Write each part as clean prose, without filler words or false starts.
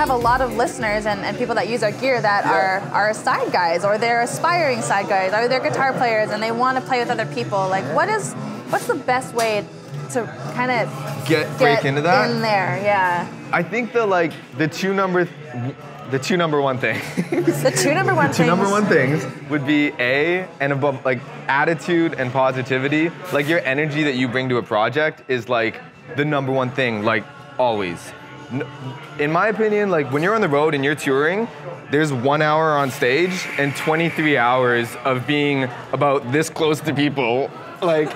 have a lot of listeners and people that use our gear that are side guys, or they're aspiring side guys, or they're guitar players and they want to play with other people. Like, what's the best way to kind of break into that? In there, yeah. I think the two number one things. The two number one things would be and above, like, attitude and positivity. Like, your energy that you bring to a project is like the number one thing, like, always. In my opinion, like, when you're on the road and you're touring, there's 1 hour on stage and 23 hours of being about this close to people, like,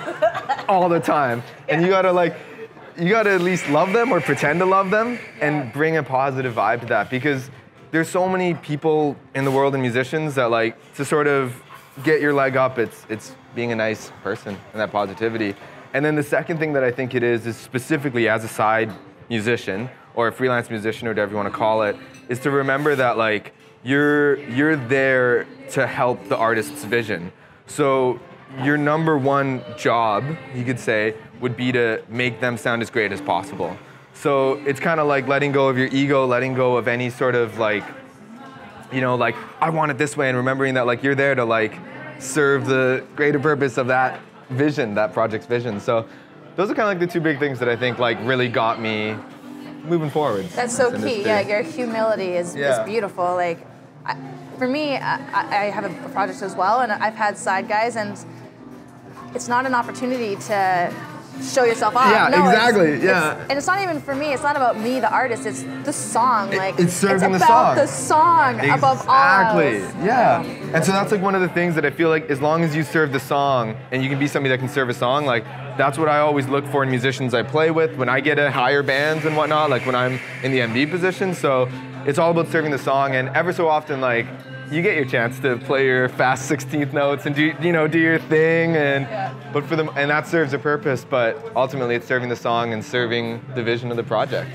all the time. And you gotta at least love them or pretend to love them and bring a positive vibe to that, because there's so many people in the world and musicians that, like, to sort of get your leg up, it's being a nice person and that positivity. And then the second thing that I think it is specifically as a side musician or a freelance musician or whatever you want to call it, is to remember that, like, you're there to help the artist's vision. So your number one job, you could say, would be to make them sound as great as possible. So it's kind of like letting go of your ego, letting go of any sort of, like, you know, like, I want it this way, and remembering that, like, you're there to, like, serve the greater purpose of that vision, that project's vision. So those are kind of like the two big things that I think, like, really got me moving forward. That's so key. Yeah, your humility is beautiful. Like, for me, I have a project as well, and I've had side guys, and it's not an opportunity to show yourself off. Yeah, no, exactly. And it's not even for me. It's not about me, the artist. It's the song. Like, it's serving it's the song. about the song above all else. Exactly. Yeah. And so that's, like, one of the things that I feel like, as long as you serve the song and you can be somebody that can serve a song, like, that's what I always look for in musicians I play with when I get at higher bands and whatnot, like when I'm in the MD position. So it's all about serving the song, and ever so often, like, you get your chance to play your fast 16th notes and do your thing, and and that serves a purpose, but ultimately it's serving the song and serving the vision of the project.